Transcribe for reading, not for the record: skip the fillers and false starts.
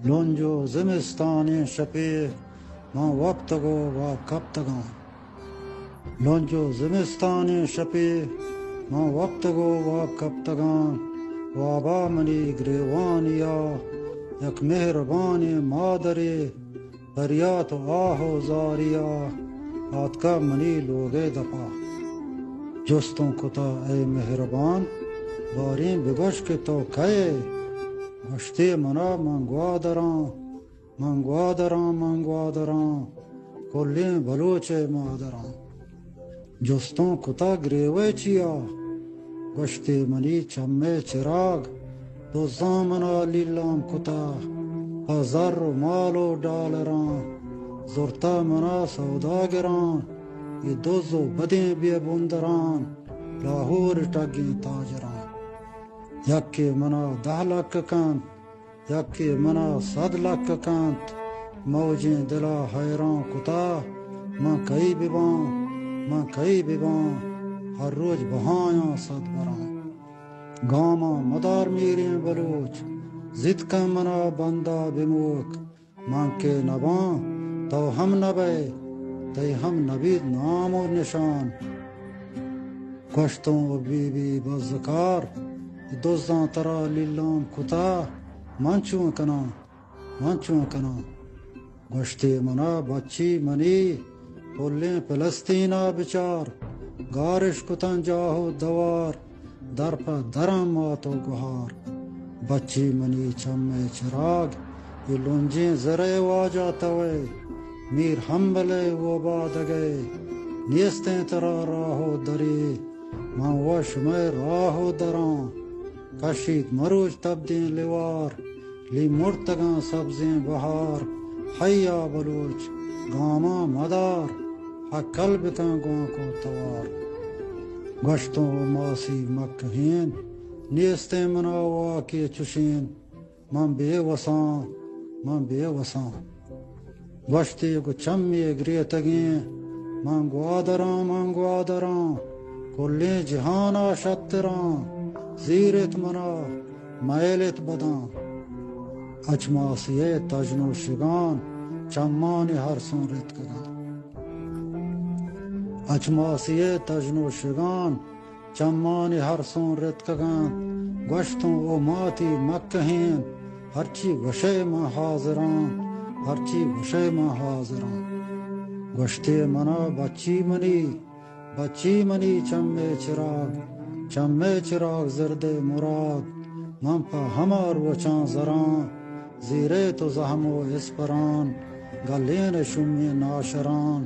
لونجو زمستان شپی ماں وقت گو وا کب تگاں لونجو زمستان شپی ماں وقت گو وا کب تگاں وابا منی گریوانیا یک مہربان مادری فریات و آہ و زاریا آت کا منی لوگے دپا جستوں کتا اے مہربان باریں بگوش کے تو کہے گشتے منا منگوا دراں کلیں بلوچے مادراں جستوں کتا گریوے چیا گشتے منی چمے چراغ دوزاں منا لیلام کتا ہزار و مال و ڈالراں زورتا منا سوداگراں یہ دوزو بدیں بے بندران لاہور ٹگیں تاجراں یکی منا 10 لاکھ کانت یکی منا 100 لاکھ کانت موجیں دلا حیران کتا ماں کئی بباں ہر روز بہایاں 100 براں گاما مدار میریں بلوچ زد کا منا بندہ بموک ماں کے نباں تو ہم نبے تی ہم نبی نام و نشان گشتوں و بی بی بزکار دوزاں ترا لیلام کتا منچوں کنا گشتے منا بچی منی بولیں فلسطینہ بچار گارش کتن جاہو دوار در پا درم ماتو گہار بچی منی چمے چراغ یہ لونجیں زرے واجہ توے میر ہمبلے وہ بادگے نیستیں ترا راہو دری ماں وش میں راہو دراں کشید مروج تبدیں لیوار لی مرتگاں سبزیں بہار حیا بلوچ گاما مدار حقل بکاں گواں کو توار گشتوں و ماسی مکہین نیستیں منا واقع چشین من بے وساں گشتے کو چمی گریتگیں من گوادراں کلیں جہانا شتراں زیرت منا میلت بداں اچماسیے تجنو شگان چمانی ہر سن رت کگاں اچماسیے تجنو شگان چمانی ہر سن رت کگاں گشتوں او ماتی مکہین ہرچی گشے ماں حاضراں گشتے منا بچی منی چمے چراغ زرد مراد من پا ہمار وچاں زراں زیرے تو زہم و اسپران گلین شمی ناشران